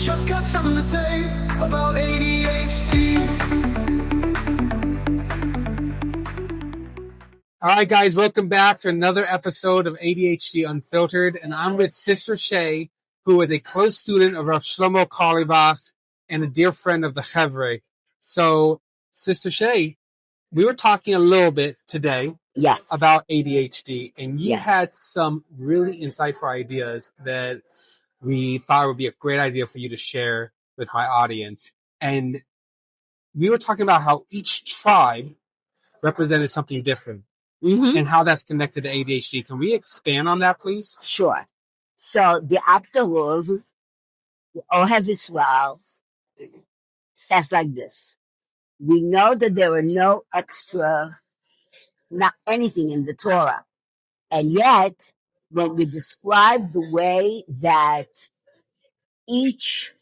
just got something to say about ADHD. All right, guys, welcome back to another episode of ADHD Unfiltered, and I'm with Sister Shay, who is a close student of Rabbi Shlomo Carlebach and a dear friend of the Chevre. So, Sister Shay, we were talking a little bit today about ADHD, and you had some really insightful ideas that we thought would be a great idea for you to share with my audience. And we were talking about how each tribe represented something different. And how that's connected to ADHD. Can we expand on that, please? Sure. So the afterworld, Ohev Israel, says like this. We know that there are no extra, not anything in the Torah. And yet, when we describe the way that each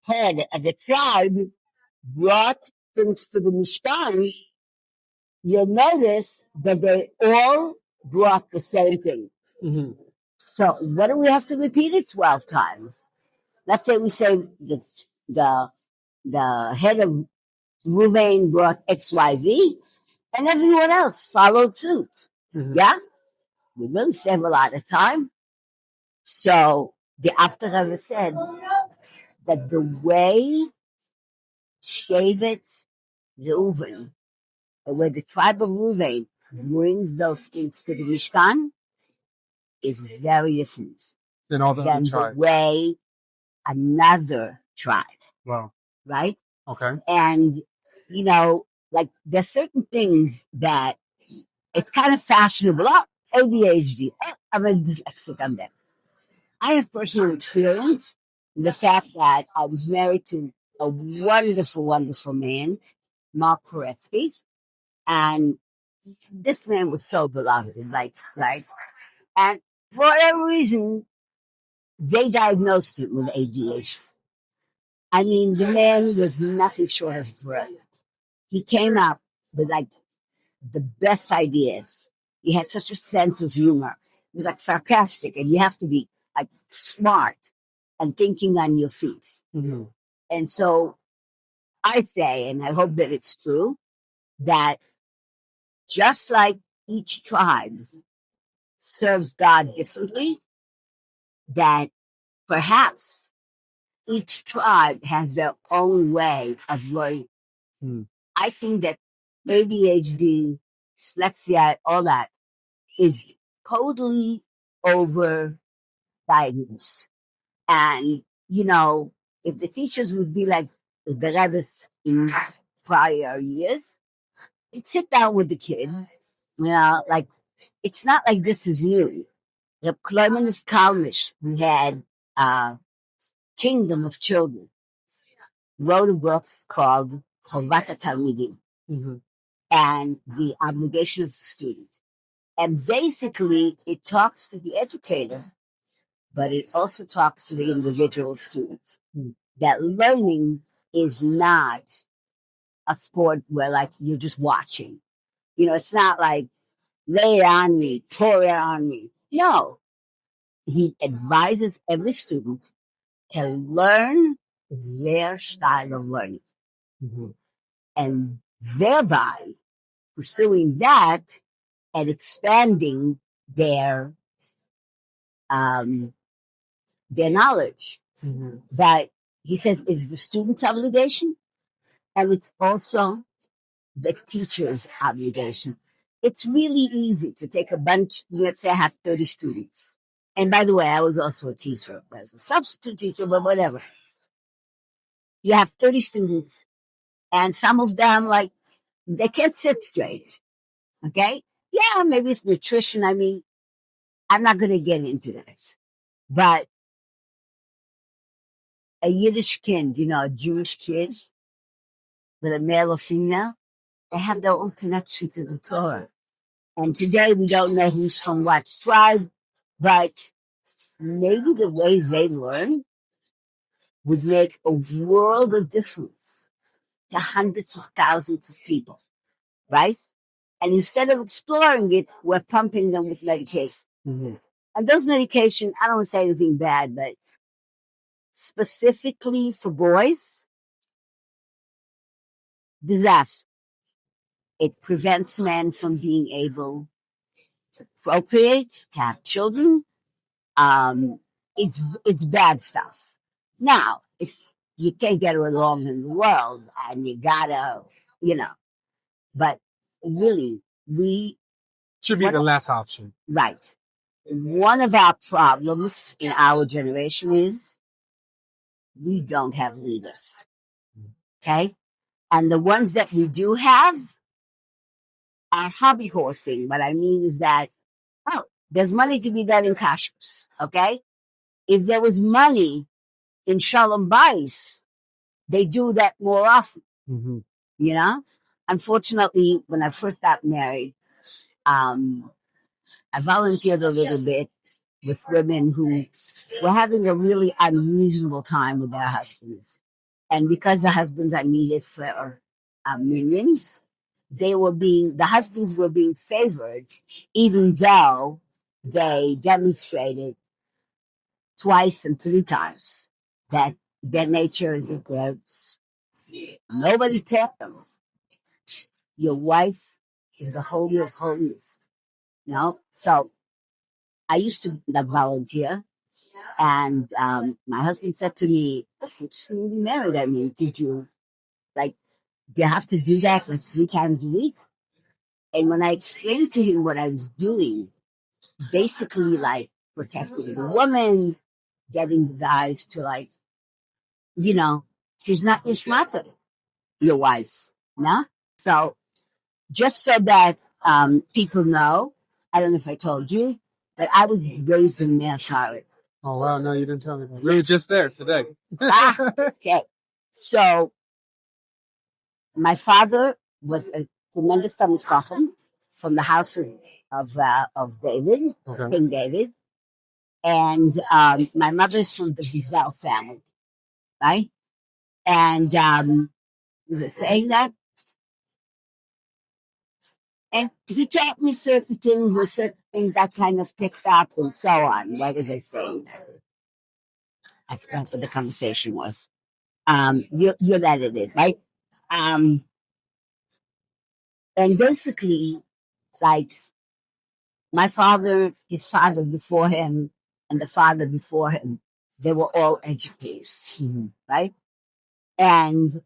head of the tribe brought things to the Mishkan, you'll notice that they all brought the same thing. Mm-hmm. So what do we have to repeat it 12 times? Let's say we say the head of Ruvain brought XYZ, and everyone else followed suit. Mm-hmm. Yeah? We really save a lot of time. So the After Rebbe said that the way Shevet Reuven, where the tribe of Reuven brings those things to the Mishkan, is very different Than all the other than the tribes. way another tribe, Wow. right? Okay. And, you know, like there's certain things that it's kind of fashionable. Oh, ADHD. I'm a dyslexic. I'm that. I have personal experience in the fact that I was married to a wonderful, wonderful man, Mark Koretsky, and this man was so beloved, like, and for whatever reason, they diagnosed him with ADHD. I mean, the man was nothing short of brilliant. He came up with like the best ideas. He had such a sense of humor. He was like sarcastic, and you have to be like smart and thinking on your feet. Mm-hmm. And so I say, and I hope that it's true, that just like each tribe serves God differently, that perhaps each tribe has their own way of learning. I think that ADHD, dyslexia, all that is totally overdiagnosed. And, you know, if the teachers would be like the Rebbe's in prior years, they'd sit down with the kid, you know, like, it's not like this is new. Reb Shlomo Carlebach, who had Kingdom of Children, wrote a book called Chovat HaTalmidim, and the obligation of the student. And basically, it talks to the educator, but it also talks to the individual student. That learning is not a sport where, like, you're just watching. You know, it's not like, lay it on me, pour it on me. No. He advises every student to learn their style of learning. And thereby pursuing that and expanding their knowledge. That he says is the student's obligation, and it's also the teacher's obligation. It's really easy to take a bunch. Let's say I have 30 students, and by the way, I was also a teacher. I was a substitute teacher, but whatever. You have 30 students, and some of them, like, they can't sit straight. Okay? Yeah, maybe it's nutrition. I mean, I'm not going to get into that. But a Yiddish kid, you know, a Jewish kid, with a male or female, they have their own connection to the Torah. And today we don't know who's from what tribe, but maybe the way they learn would make a world of difference to hundreds of thousands of people, right? And instead of exploring it, we're pumping them with medication. And those medication, I don't want to say anything bad, but specifically for boys, disaster. It prevents men from being able to procreate, to have children. It's bad stuff. Now, if you can't get along in the world and you gotta, you know, but really, Should be the last option. right. One of our problems in our generation is we don't have leaders. Okay. And the ones that we do have are hobby horsing. What I mean is that, oh, there's money to be done in kashrus. Okay. If there was money in Shalom Bayis, they do that more often. Mm-hmm. You know, unfortunately, when I first got married, I volunteered a little bit with women who were having a really unreasonable time with their husbands. And because the husbands are needed for a million, the husbands were being favored, even though they demonstrated twice and 3 times that their nature is that nobody taught them. Your wife is the holy of holies. You know? So I used to volunteer, and my husband said to me, "You're just newly married. I mean, do you have to do that like 3 times a week?" And when I explained to him what I was doing, basically like protecting the woman, getting the guys to like, she's not your mother, your wife, no? So just so that people know, I don't know if I told you, but I was raised in Mare Charlotte. Oh, wow. No, you didn't tell me that. We were just there today. Okay. So my father was a tremendous Talmid Chacham from the house of David, Okay. King David. And my mother's from the Bizel family, right? And was it saying that? And he taught me certain things and certain things I kind of picked up and so on. What was I saying? I forgot what the conversation was. You're that it is, right? And basically, like my father, his father before him, and the father before him, they were all educators, right? And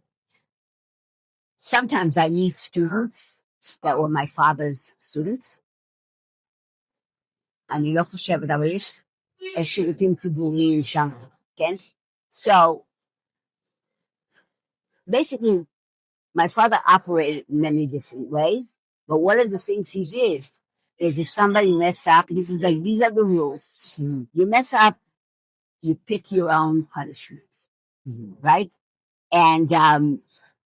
sometimes I meet students that were my father's students. אני לא חושבת, אבל יש שירותים ציבוריים שם, כן? So, basically, my father operated in many different ways, but one of the things he did is if somebody messed up, these are the rules. You mess up, you pick your own punishments, right? And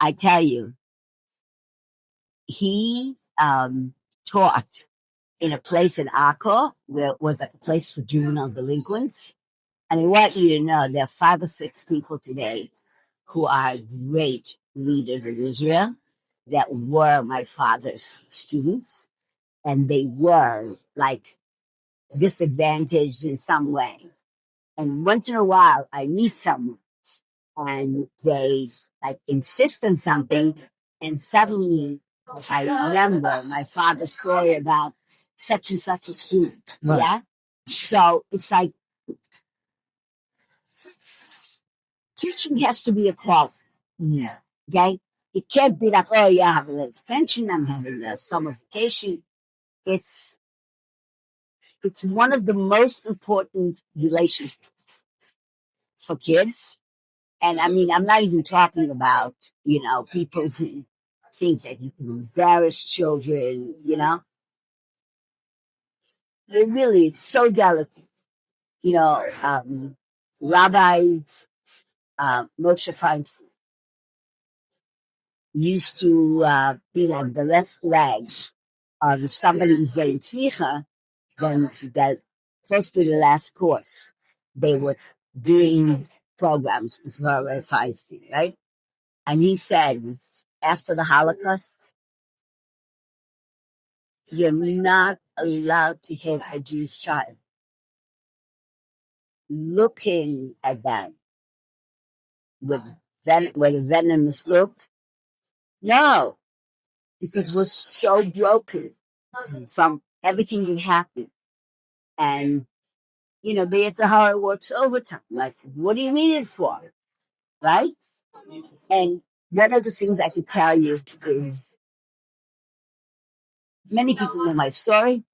I tell you, he taught in a place in Akko where it was like a place for juvenile delinquents. And I want you to know there are 5 or 6 people today who are great leaders in Israel that were my father's students, and they were like disadvantaged in some way. And once in a while, I meet someone and they like insist on something, and suddenly I remember my father's story about such and such a student. Right. Yeah. So it's like teaching has to be a quality. Yeah. Okay. It can't be like, oh yeah, I'm having a pension, I'm having a summer vacation. It's one of the most important relationships for kids. And I mean, I'm not even talking about, people who think that you can embarrass children, It really is so delicate. Rabbi Moshe Feinstein used to be like the last legs of if somebody was getting tzricha, then that close to the last course, they were doing programs with Rabbi Feinstein, right? And he said, after the Holocaust, you're not allowed to hit a Jewish child. looking at them with a venomous look. No, because we're so broken from everything that happened. And, the Sahara works overtime. Like, what do you need it for? Right? And one of the things I could tell you is many people know my story,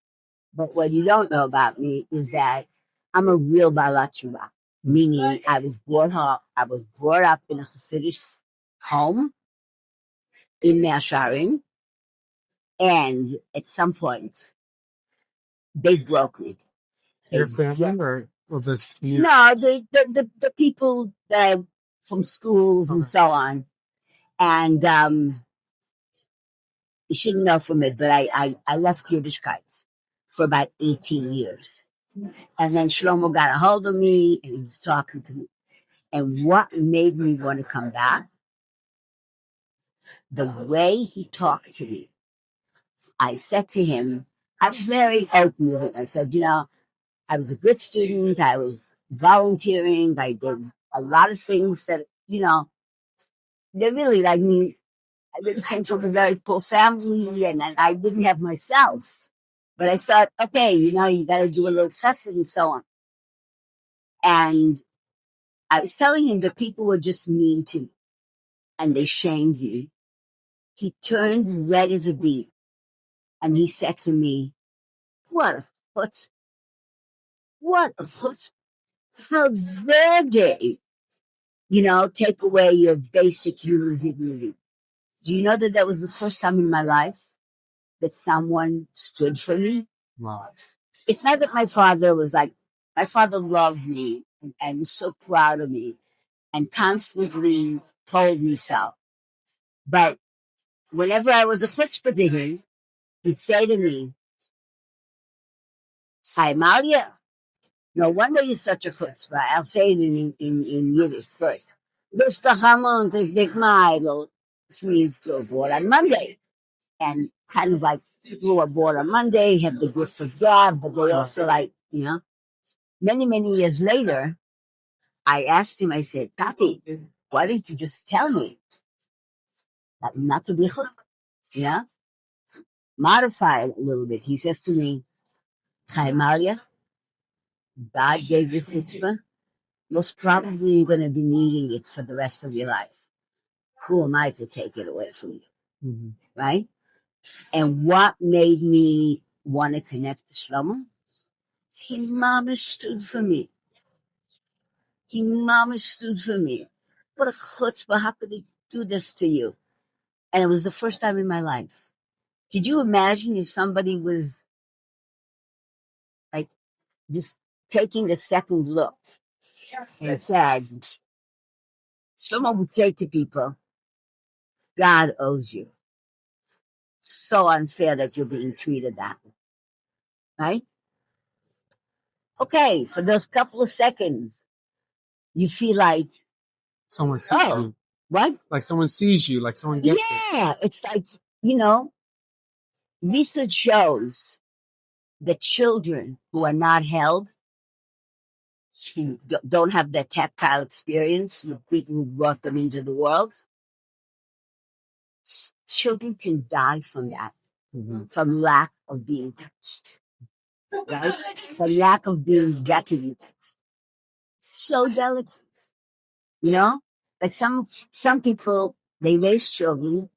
but what you don't know about me is that I'm a real Balat Tshuva, meaning I was brought up in a Hasidic home in Mea Shearim, and at some point they broke me. Your family or this? No, the people that from schools and so on, and you shouldn't know from it, but I left Yiddishkeit for about 18 years. And then Shlomo got a hold of me and he was talking to me. And what made me want to come back? The way he talked to me. I said to him, I was very open with him. I said, I was a good student. I was volunteering. I did a lot of things that, they really like me. I really came from a very poor family and I didn't have myself. But I thought, okay, you got to do a little testing and so on. And I was telling him that people were just mean to me and they shamed me. He turned red as a beet and he said to me, what a chutzpah. What a chutzpah. How dare they, take away your basic human dignity. Do you know that was the first time in my life that someone stood for me? Wow. It's not that my father loved me and was so proud of me and constantly told me so. But whenever I was a chutzpah to him, he'd say to me, Hi, Malia. No wonder you're such a chutzpah. I'll say it in Yiddish first. Bist du Hamon, dich Meidl, which means go aboard on Monday. And kind of like go aboard on Monday, have the gift of God, but they also many, many years later, I asked him, I said, Tati, why didn't you just tell me that not to be chutzpah? Modify it a little bit. He says to me, Malia, God gave you chutzpah. Most probably you're going to be needing it for the rest of your life. Who am I to take it away from you? Mm-hmm. Right? And what made me want to connect to Shlomo? He mama stood for me. He mama stood for me. What a chutzpah. How could he do this to you? And it was the first time in my life. Could you imagine if somebody was like just taking a second look and said, Shlomo would say to people, God owes you. It's so unfair that you're being treated that way. Right? Okay, for those couple of seconds, you feel like Someone sees you. What? Like someone sees you, like someone gets it. Yeah, it's like, research shows that children who are not held, who don't have that tactile experience with people who brought them into the world, children can die from that, from lack of being touched, right? From lack of being recognized. So delicate, like some people, they raise children.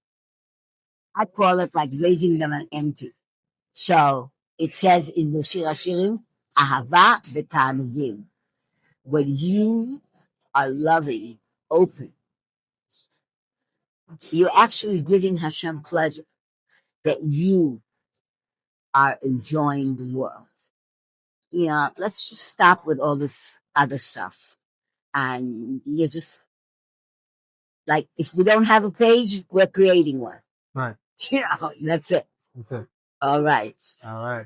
I call it like raising them on empty. So it says in the Shir Hashirim, Ahava B'Tanugim. When you are loving, open, you're actually giving Hashem pleasure that you are enjoying the world. Let's just stop with all this other stuff. And you're just like, if we don't have a page, we're creating one. Right. That's it. That's it. All right. All right.